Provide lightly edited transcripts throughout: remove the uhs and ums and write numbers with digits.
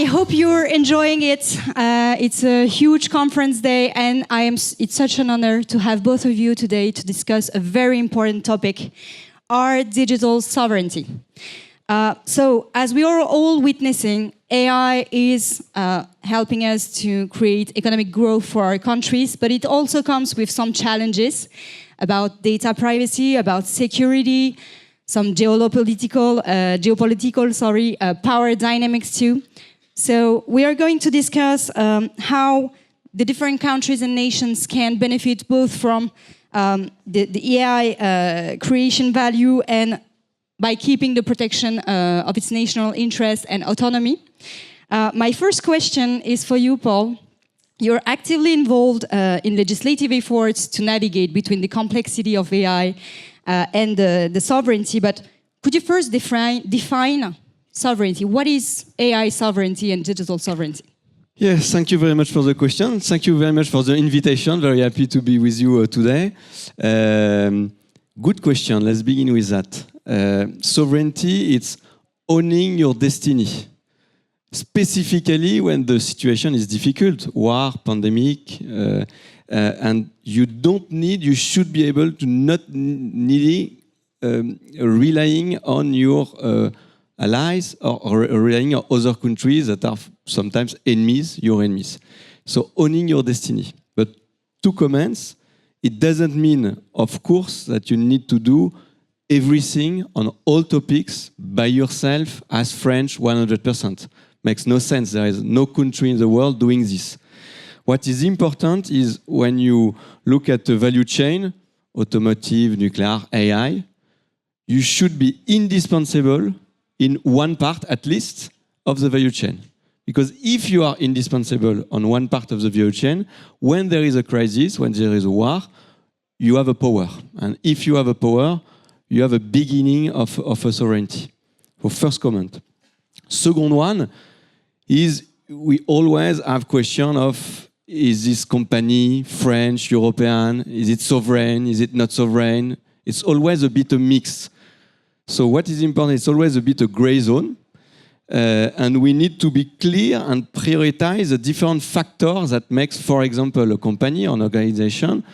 hope you're enjoying it. It's a huge conference day, and it's such an honor to have both of you today to discuss a very important topic, our digital sovereignty. So, as we are all witnessing, AI is helping us to create economic growth for our countries, but it also comes with some challenges about data privacy, about security, some geopolitical power dynamics too. So we are going to discuss how the different countries and nations can benefit both from the AI creation value and by keeping the protection of its national interest and autonomy. My first question is for you, Paul. You're actively involved in legislative efforts to navigate between the complexity of AI and the sovereignty, but could you first define sovereignty? What is AI sovereignty and digital sovereignty? Yes, thank you very much for the question. Thank you very much for the invitation. Very happy to be with you today. Good question. Let's begin with that. Sovereignty, it's owning your destiny. Specifically when the situation is difficult, war, pandemic, and you should be able to not needing relying on your allies or relying on other countries that are sometimes your enemies. So owning your destiny. But two comments, it doesn't mean, of course, that you need to do everything on all topics by yourself as French 100%. Makes no sense. There is no country in the world doing this. What is important is when you look at the value chain, automotive, nuclear, AI, you should be indispensable in one part, at least, of the value chain. Because if you are indispensable on one part of the value chain, when there is a crisis, when there is a war, you have a power. And if you have a power, you have a beginning of a sovereignty. So first comment. Second one is we always have question of, is this company French, European? Is it sovereign? Is it not sovereign? It's always a bit a mix. So what is important, it's always a bit a gray zone. And we need to be clear and prioritize the different factors that makes, for example, a company or an organization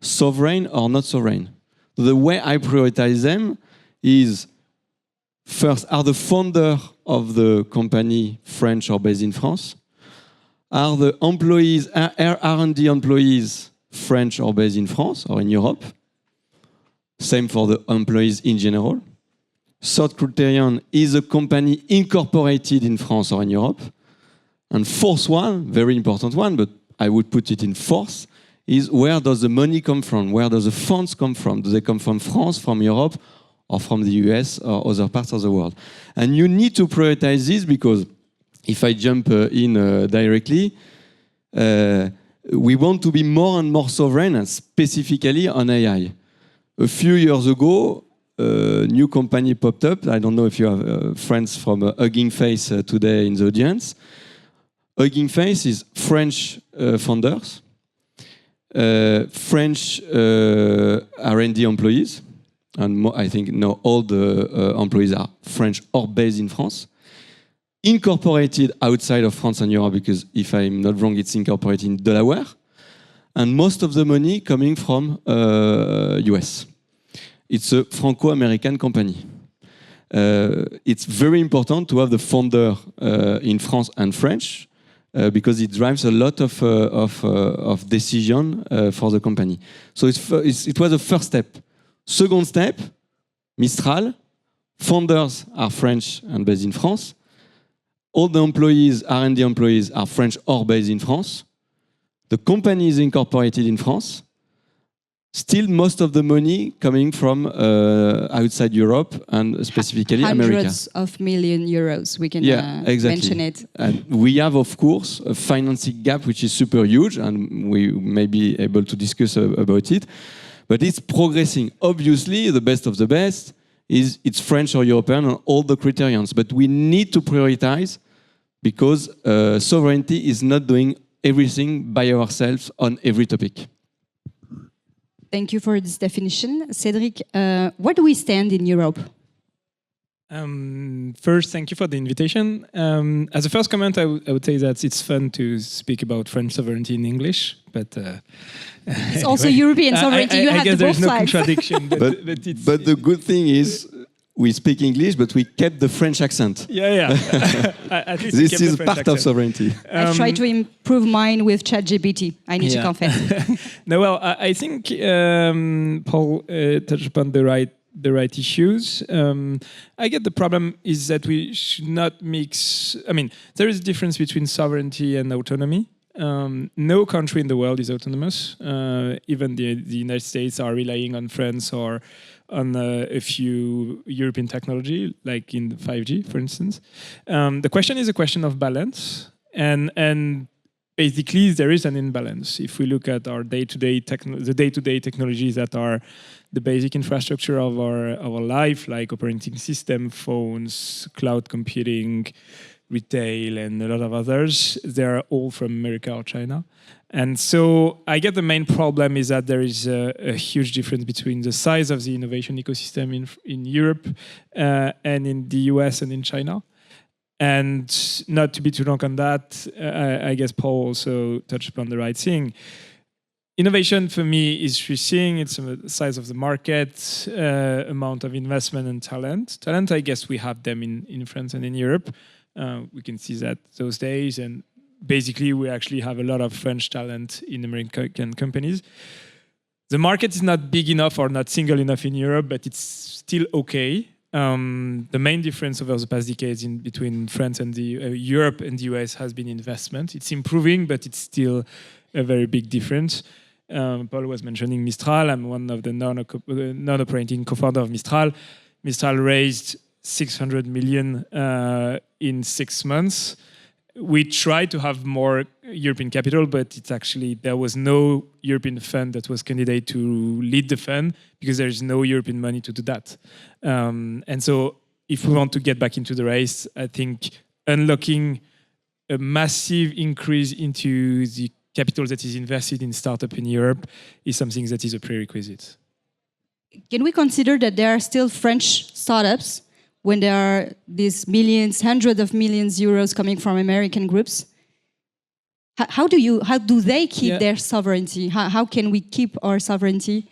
sovereign or not sovereign. The way I prioritize them is, first, are the founder of the company French or based in France? Are the employees, R&D employees French or based in France or in Europe? Same for the employees in general. Third criterion, is the company incorporated in France or in Europe? And fourth one, very important one, but I would put it in fourth, is where does the money come from? Where does the funds come from? Do they come from France, from Europe, or from the US or other parts of the world? And you need to prioritize this because if I jump in directly, we want to be more and more sovereign, and specifically on AI. A few years ago, a new company popped up. I don't know if you have friends from Hugging Face today in the audience. Hugging Face is French founders, French R&D employees, and I think now all the employees are French or based in France, incorporated outside of France and Europe, because if I'm not wrong, it's incorporated in Delaware, and most of the money coming from US. It's a Franco-American company. It's very important to have the founder in France and French because it drives a lot of decision for the company. So it was a first step. Second step, Mistral. Founders are French and based in France. All the employees, R&D employees, are French or based in France. The company is incorporated in France. Still, most of the money coming from outside Europe and specifically America. Hundreds of million euros, we can mention it. And we have, of course, a financing gap which is super huge, and we may be able to discuss about it. But it's progressing. Obviously, the best of the best is it's French or European on all the criterions. But we need to prioritize because sovereignty is not doing everything by ourselves on every topic. Thank you for this definition. Cédric, where do we stand in Europe? First, thank you for the invitation. As a first comment, I would say that it's fun to speak about French sovereignty in English, but it's anyway. also European sovereignty. You I have guess the both there's no sides. contradiction, but the good thing is we speak English, but we kept the French accent. Yeah. At least This kept the is French part accent. of sovereignty. I try to improve mine with ChatGPT. I need to confess. No, well, I think Paul touched upon the right issues. I get the problem is that we should not mix. I mean, there is a difference between sovereignty and autonomy. No country in the world is autonomous. Even the United States are relying on France or on a few European technology, like in 5G, for instance. The question is a question of balance, and basically there is an imbalance. If we look at our day-to-day technologies that are the basic infrastructure of our life, like operating system, phones, cloud computing, retail, and a lot of others, they're all from America or China. And so I get the main problem is that there is a huge difference between the size of the innovation ecosystem in Europe and in the US and in China. And not to be too long on that, I guess Paul also touched upon the right thing. Innovation for me is three things. It's the size of the market, amount of investment and talent. Talent, I guess we have them in France and in Europe. We can see that those days, and basically we actually have a lot of French talent in American companies. The market is not big enough or not single enough in Europe, but it's still okay. The main difference over the past decades between France and Europe and the US has been investment. It's improving, but it's still a very big difference. Paul was mentioning Mistral. I'm one of the non-operating co-founder of Mistral. Mistral raised 600 million in 6 months. We tried to have more European capital, but it's actually there was no European fund that was candidate to lead the fund because there is no European money to do that. And so if we want to get back into the race, I think unlocking a massive increase into the capital that is invested in startup in Europe is something that is a prerequisite. Can we consider that there are still French startups when there are these millions, hundreds of millions euros coming from American groups? How do they keep their sovereignty? How can we keep our sovereignty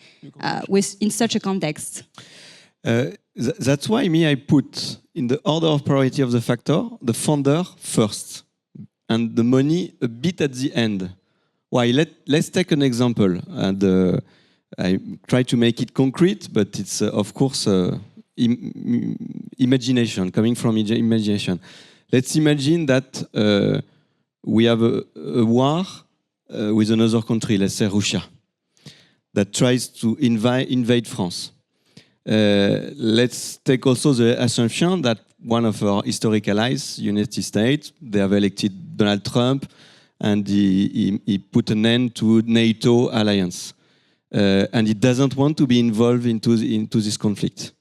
in such a context? That's why I put in the order of priority of the factor, the founder first, and the money a bit at the end. Why? Let's take an example, and I try to make it concrete, but it's of course imagination, coming from imagination. Let's imagine that we have a war with another country, let's say Russia, that tries to invade France. Let's take also the assumption that one of our historic allies, United States, they have elected Donald Trump, and he put an end to NATO alliance. And he doesn't want to be involved into this conflict.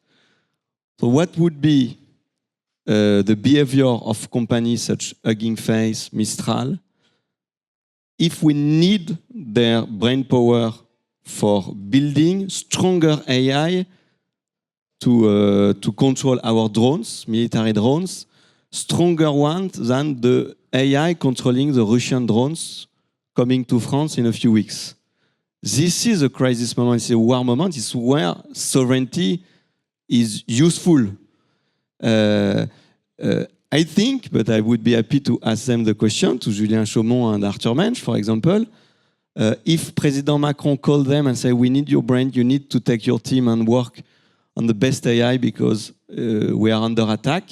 So what would be the behavior of companies such Hugging Face, Mistral, if we need their brain power for building stronger AI to control our drones, military drones, stronger ones than the AI controlling the Russian drones coming to France in a few weeks? This is a crisis moment, it's a war moment, it's where sovereignty is useful. I think, but I would be happy to ask them the question, to Julien Chaumont and Arthur Mensch, for example, if President Macron called them and said, we need your brain, you need to take your team and work on the best AI because we are under attack,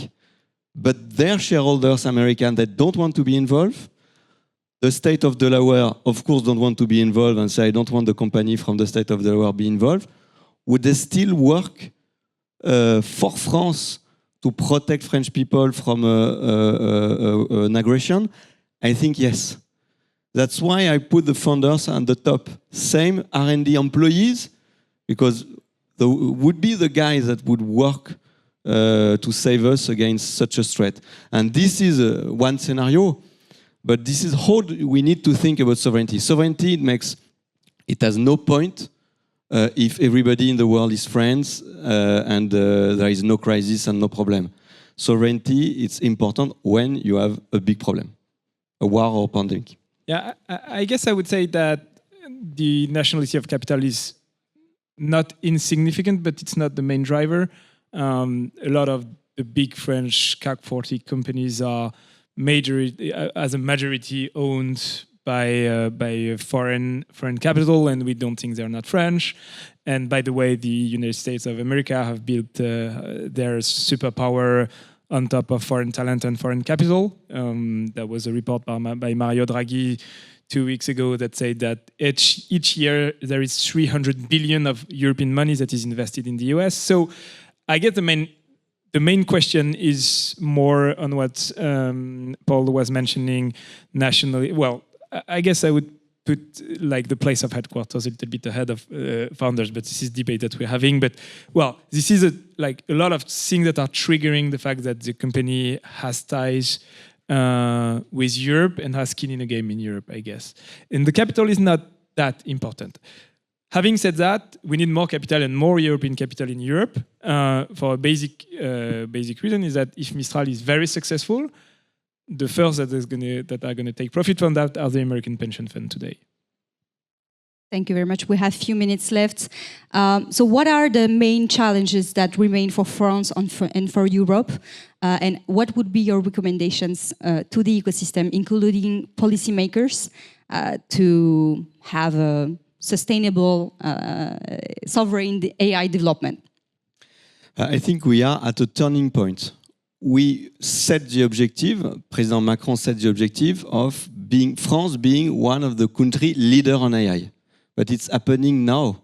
but their shareholders, American, that don't want to be involved, the state of Delaware, of course, don't want to be involved and say, I don't want the company from the state of Delaware be involved, would they still work for France to protect French people from an aggression? I think yes. That's why I put the founders on the top. Same R&D employees, because would be the guys that would work to save us against such a threat. And this is one scenario, but this is how we need to think about sovereignty. Sovereignty, it has no point if everybody in the world is friends and there is no crisis and no problem. Sovereignty, it's important when you have a big problem, a war or pandemic. Yeah, I guess I would say that the nationality of capital is not insignificant, but it's not the main driver. A lot of the big French CAC 40 companies are as a majority owned by foreign capital, and we don't think they're not French. And by the way, the United States of America have built their superpower on top of foreign talent and foreign capital. There was a report by Mario Draghi 2 weeks ago that said that each year there is 300 billion of European money that is invested in the US. So I guess the main question is more on what Paul was mentioning nationally. Well, I guess I would put like the place of headquarters a little bit ahead of founders, but this is debate that we're having. But well, this is a lot of things that are triggering the fact that the company has ties with Europe and has skin in the game in Europe, I guess. And the capital is not that important. Having said that, we need more capital and more European capital in Europe for a basic reason is that if Mistral is very successful, the first that are going to take profit from that are the American pension fund today. Thank you very much. We have a few minutes left. So what are the main challenges that remain for France and for Europe? And what would be your recommendations to the ecosystem, including policymakers, to have a sustainable sovereign AI development? I think we are at a turning point. We set the objective, President Macron set the objective of France being one of the country leader on AI. But it's happening now.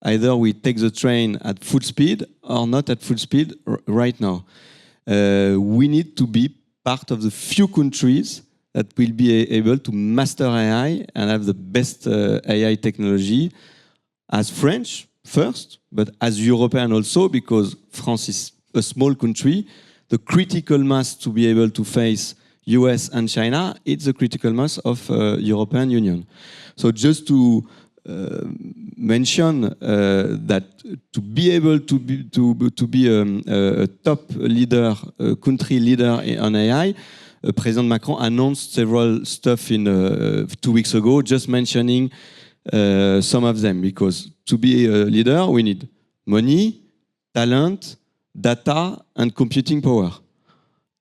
Either we take the train at full speed or not at full speed right now. We need to be part of the few countries that will be able to master AI and have the best AI technology as French first, but as European also, because France is a small country. The critical mass to be able to face US and China, it's the critical mass of European Union. So just to mention that to be able to be a top leader, country leader on AI, President Macron announced several stuff in 2 weeks ago, just mentioning some of them, because to be a leader, we need money, talent, data, and computing power.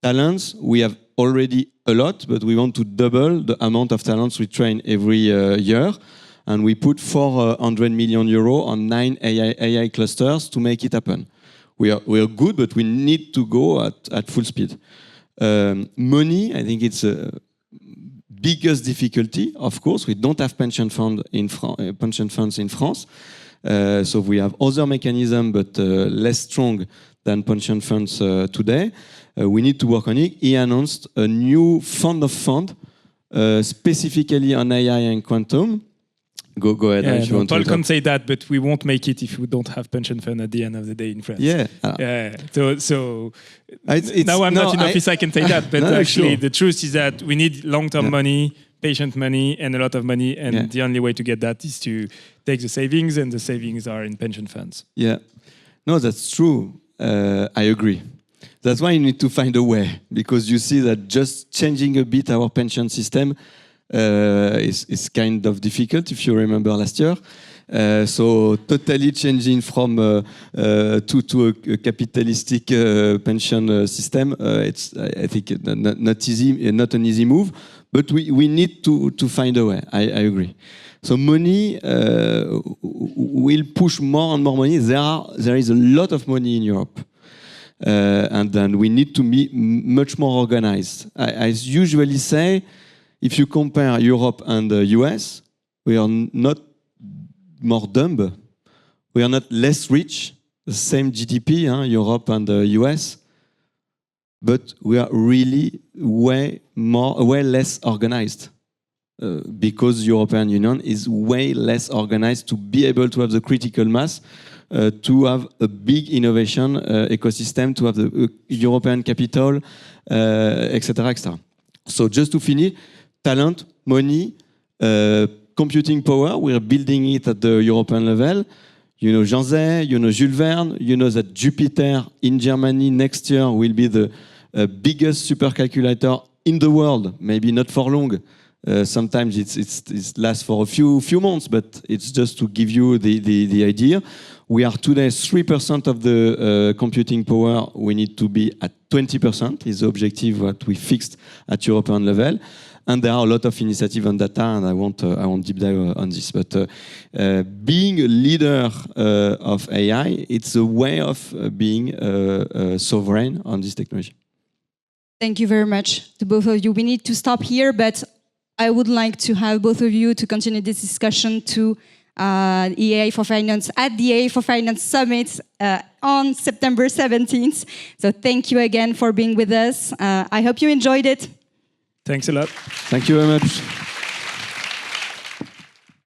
Talents, we have already a lot, but we want to double the amount of talents we train every year. And we put 400 million euros on 9 AI clusters to make it happen. We are good, but we need to go at full speed. Money, I think it's a biggest difficulty. Of course, we don't have pension funds in France. So we have other mechanisms, but less strong than pension funds today. We need to work on it. He announced a new fund of fund specifically on AI and quantum. Go ahead. Yeah, if you want Paul to can say that, but we won't make it if we don't have pension fund at the end of the day in France. Yeah. So now I'm not in office, I can say that. But actually, the truth is that we need long-term money, patient money, and a lot of money. And the only way to get that is to take the savings, and the savings are in pension funds. Yeah. No, that's true. I agree. That's why you need to find a way, because you see that just changing a bit our pension system is kind of difficult, if you remember last year. So totally changing from to a capitalistic pension system, it's I think not easy, not an easy move. But we need to find a way. I agree. So money will push more and more money. There is a lot of money in Europe. And then we need to be much more organized. I usually say, if you compare Europe and the US, we are not more dumb. We are not less rich, the same GDP, Europe and the US, but we are really way less organized because European Union is way less organized to be able to have the critical mass, to have a big innovation ecosystem, to have the European capital, etc., etc. So just to finish, talent, money, computing power. We're building it at the European level. You know Jean Zay, you know Jules Verne, you know that Jupiter in Germany next year will be the biggest supercalculator in the world. Maybe not for long. Sometimes it lasts for a few months, but it's just to give you the idea. We are today 3% of the computing power. We need to be at 20% is the objective that we fixed at European level. And there are a lot of initiatives on data, and I won't deep dive on this. But being a leader of AI, it's a way of being sovereign on this technology. Thank you very much to both of you. We need to stop here, but I would like to have both of you to continue this discussion to AI for Finance at the AI for Finance Summit on September 17th. So thank you again for being with us. I hope you enjoyed it. Thanks a lot. Thank you very much.